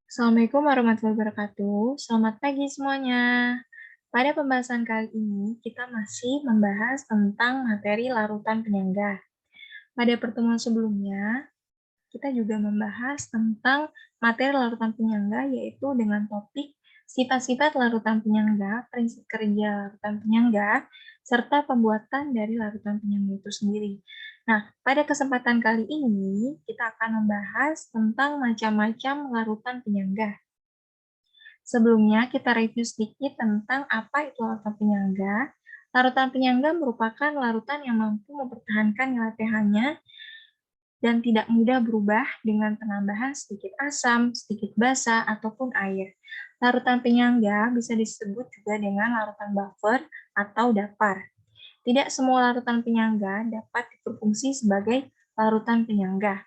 Assalamualaikum warahmatullahi wabarakatuh. Selamat pagi semuanya. Pada pembahasan kali ini, kita masih membahas tentang materi larutan penyangga. Pada pertemuan sebelumnya, kita juga membahas tentang materi larutan penyangga, yaitu dengan topik sifat-sifat larutan penyangga, prinsip kerja larutan penyangga, serta pembuatan dari larutan penyangga itu sendiri. Nah, pada kesempatan kali ini, kita akan membahas tentang macam-macam larutan penyangga. Sebelumnya, kita review sedikit tentang apa itu larutan penyangga. Larutan penyangga merupakan larutan yang mampu mempertahankan nilai pH-nya dan tidak mudah berubah dengan penambahan sedikit asam, sedikit basa, ataupun air. Larutan penyangga bisa disebut juga dengan larutan buffer atau dapar. Tidak semua larutan penyangga dapat berfungsi sebagai larutan penyangga.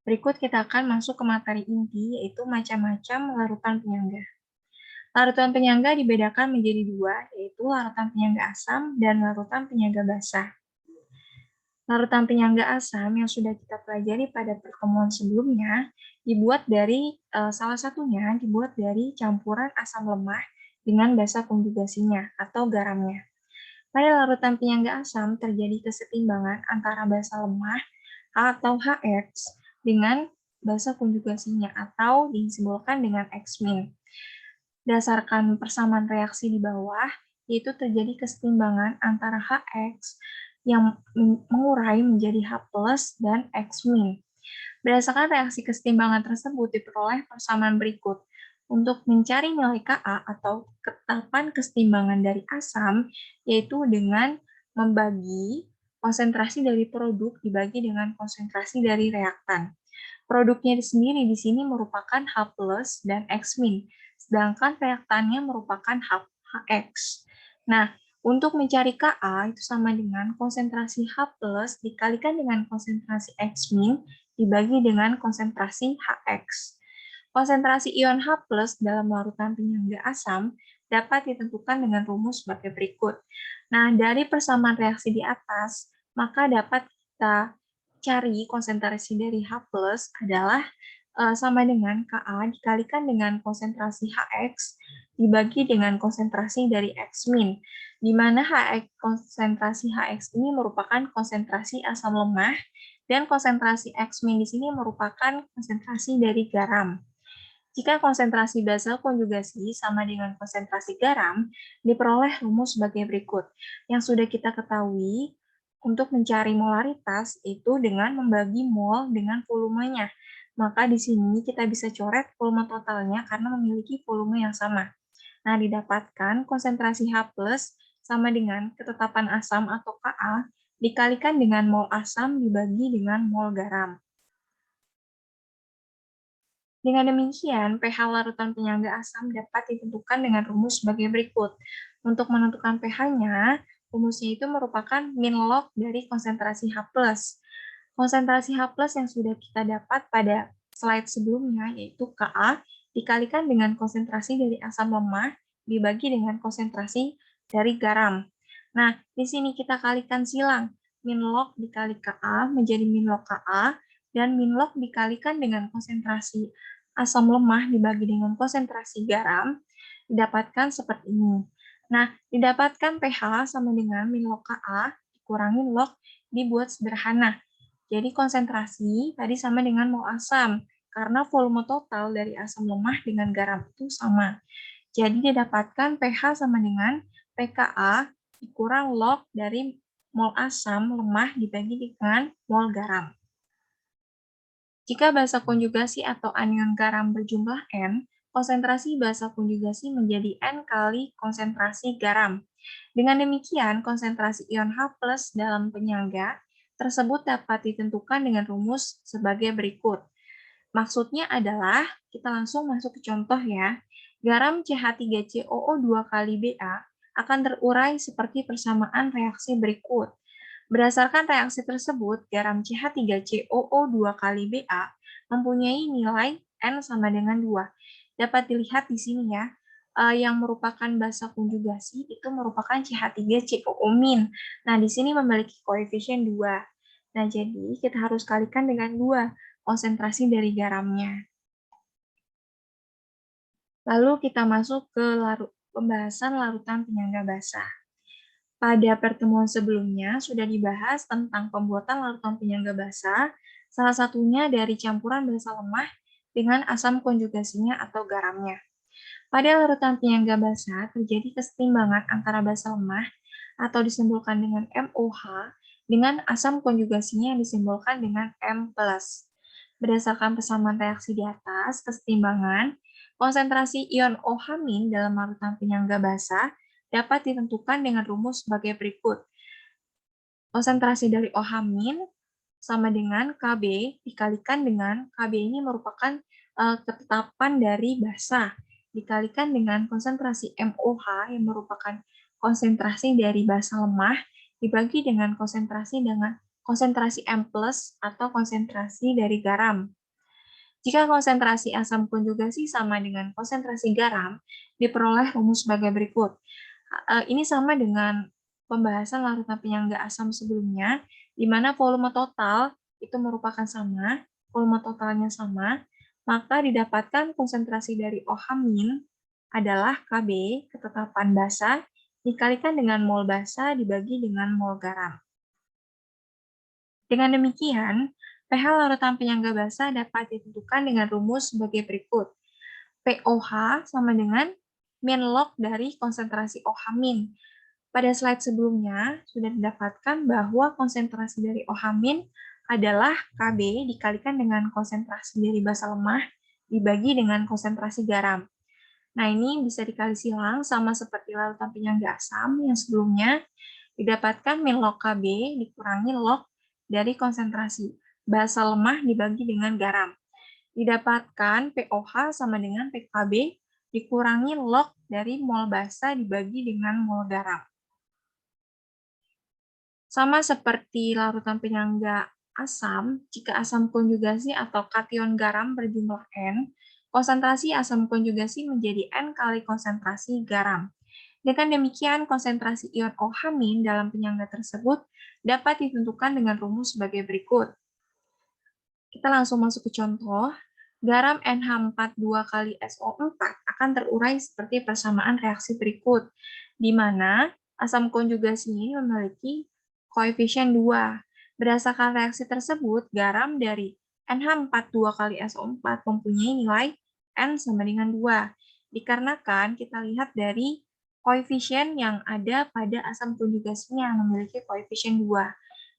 Berikut kita akan masuk ke materi inti, yaitu macam-macam larutan penyangga. Larutan penyangga dibedakan menjadi dua, yaitu larutan penyangga asam dan larutan penyangga basa. Larutan penyangga asam yang sudah kita pelajari pada pertemuan sebelumnya salah satunya dibuat dari campuran asam lemah dengan basa konjugasinya atau garamnya. Pada larutan penyangga asam terjadi kesetimbangan antara basa lemah atau HX dengan basa konjugasinya atau disimbolkan dengan X-min. Berdasarkan persamaan reaksi di bawah, yaitu terjadi kesetimbangan antara HX yang mengurai menjadi H+ dan X-min. Berdasarkan reaksi kesetimbangan tersebut diperoleh persamaan berikut. Untuk mencari nilai Ka atau ketetapan kesetimbangan dari asam, yaitu dengan membagi konsentrasi dari produk dibagi dengan konsentrasi dari reaktan. Produknya sendiri di sini merupakan H+ dan X-min, sedangkan reaktannya merupakan HX. Nah, untuk mencari Ka itu sama dengan konsentrasi H+ dikalikan dengan konsentrasi X- dibagi dengan konsentrasi HX. Konsentrasi ion H+ dalam larutan penyangga asam dapat ditentukan dengan rumus sebagai berikut. Nah, dari persamaan reaksi di atas, maka dapat kita cari konsentrasi dari H+ adalah sama dengan Ka dikalikan dengan konsentrasi HX dibagi dengan konsentrasi dari X-min, di mana konsentrasi HX ini merupakan konsentrasi asam lemah dan konsentrasi X-min di sini merupakan konsentrasi dari garam. Jika konsentrasi basa konjugasi sama dengan konsentrasi garam, diperoleh rumus sebagai berikut. Yang sudah kita ketahui, untuk mencari molaritas itu dengan membagi mol dengan volumenya. Maka di sini kita bisa coret volume totalnya karena memiliki volume yang sama. Nah, didapatkan konsentrasi H+ sama dengan ketetapan asam atau Ka dikalikan dengan mol asam dibagi dengan mol garam. Dengan demikian, pH larutan penyangga asam dapat ditentukan dengan rumus sebagai berikut. Untuk menentukan pH-nya, rumusnya itu merupakan min log dari konsentrasi H+. Konsentrasi H+ yang sudah kita dapat pada slide sebelumnya, yaitu Ka, dikalikan dengan konsentrasi dari asam lemah, dibagi dengan konsentrasi dari garam. Nah, di sini kita kalikan silang. Min log dikali Ka menjadi min log Ka, dan min log dikalikan dengan konsentrasi asam lemah dibagi dengan konsentrasi garam, didapatkan seperti ini. Nah, didapatkan pH sama dengan min log Ka dikurangi log dibuat sederhana. Jadi konsentrasi tadi sama dengan mol asam, karena volume total dari asam lemah dengan garam itu sama. Jadi didapatkan pH sama dengan pKa dikurang log dari mol asam lemah dibagi dengan mol garam. Jika basa konjugasi atau anion garam berjumlah N, konsentrasi basa konjugasi menjadi N kali konsentrasi garam. Dengan demikian, konsentrasi ion H+ dalam penyangga tersebut dapat ditentukan dengan rumus sebagai berikut. Maksudnya adalah, kita langsung masuk ke contoh ya. Garam CH3COO2 kali Ba akan terurai seperti persamaan reaksi berikut. Berdasarkan reaksi tersebut, garam CH3COO2 kali Ba mempunyai nilai N sama dengan 2. Dapat dilihat di sini ya, yang merupakan basa konjugasi itu merupakan CH3COO-. Nah, di sini memiliki koefisien 2. Nah, jadi kita harus kalikan dengan 2 konsentrasi dari garamnya. Lalu kita masuk ke pembahasan larutan penyangga basah. Pada pertemuan sebelumnya sudah dibahas tentang pembuatan larutan penyangga basah, salah satunya dari campuran basa lemah dengan asam konjugasinya atau garamnya. Pada larutan penyangga basah terjadi kesetimbangan antara basa lemah atau disimbolkan dengan MOH dengan asam konjugasinya yang disimbolkan dengan M+. Berdasarkan persamaan reaksi di atas, kesetimbangan konsentrasi ion OH- dalam larutan penyangga basah dapat ditentukan dengan rumus sebagai berikut. Konsentrasi dari OH- sama dengan Kb dikalikan dengan Kb ini merupakan ketetapan dari basa dikalikan dengan konsentrasi MOH yang merupakan konsentrasi dari basa lemah dibagi dengan konsentrasi M+ atau konsentrasi dari garam. Jika konsentrasi asam konjugasi sama dengan konsentrasi garam, diperoleh rumus sebagai berikut. Ini sama dengan pembahasan larutan penyangga asam sebelumnya, di mana volume total itu merupakan sama, volume totalnya sama, maka didapatkan konsentrasi dari OH- adalah Kb, ketetapan basa, dikalikan dengan mol basa dibagi dengan mol garam. Dengan demikian, pH larutan penyangga basa dapat ditentukan dengan rumus sebagai berikut. pOH sama dengan min log dari konsentrasi OH-. Pada slide sebelumnya, sudah didapatkan bahwa konsentrasi dari OH- adalah Kb dikalikan dengan konsentrasi dari basa lemah dibagi dengan konsentrasi garam. Nah, ini bisa dikali silang sama seperti larutan penyangga asam yang sebelumnya didapatkan min log Kb dikurangi log dari konsentrasi basa lemah dibagi dengan garam. Didapatkan pOH sama dengan pKb dikurangi log dari mol basa dibagi dengan mol garam. Sama seperti larutan penyangga asam, jika asam konjugasi atau kation garam berjumlah N, konsentrasi asam konjugasi menjadi N kali konsentrasi garam. Dengan demikian, konsentrasi ion OH- dalam penyangga tersebut dapat ditentukan dengan rumus sebagai berikut. Kita langsung masuk ke contoh. Garam NH42 kali SO4 akan terurai seperti persamaan reaksi berikut, di mana asam konjugasi ini memiliki koefisien 2. Berdasarkan reaksi tersebut, garam dari NH42 kali SO4 mempunyai nilai N sama dengan 2. Dikarenakan kita lihat dari koefisien yang ada pada asam konjugasinya yang memiliki koefisien 2.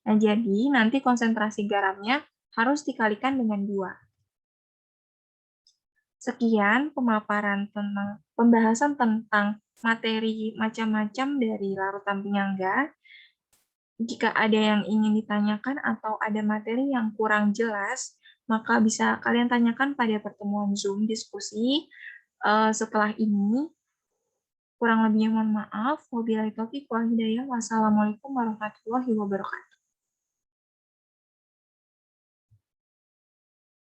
Nah, jadi nanti konsentrasi garamnya harus dikalikan dengan 2. Sekian pemaparan tentang pembahasan tentang materi macam-macam dari larutan penyangga. Jika ada yang ingin ditanyakan atau ada materi yang kurang jelas, maka bisa kalian tanyakan pada pertemuan Zoom diskusi setelah ini. Kurang lebihnya mohon maaf. Wabillahi taufiq wal hidayah. Wassalamualaikum warahmatullahi wabarakatuh.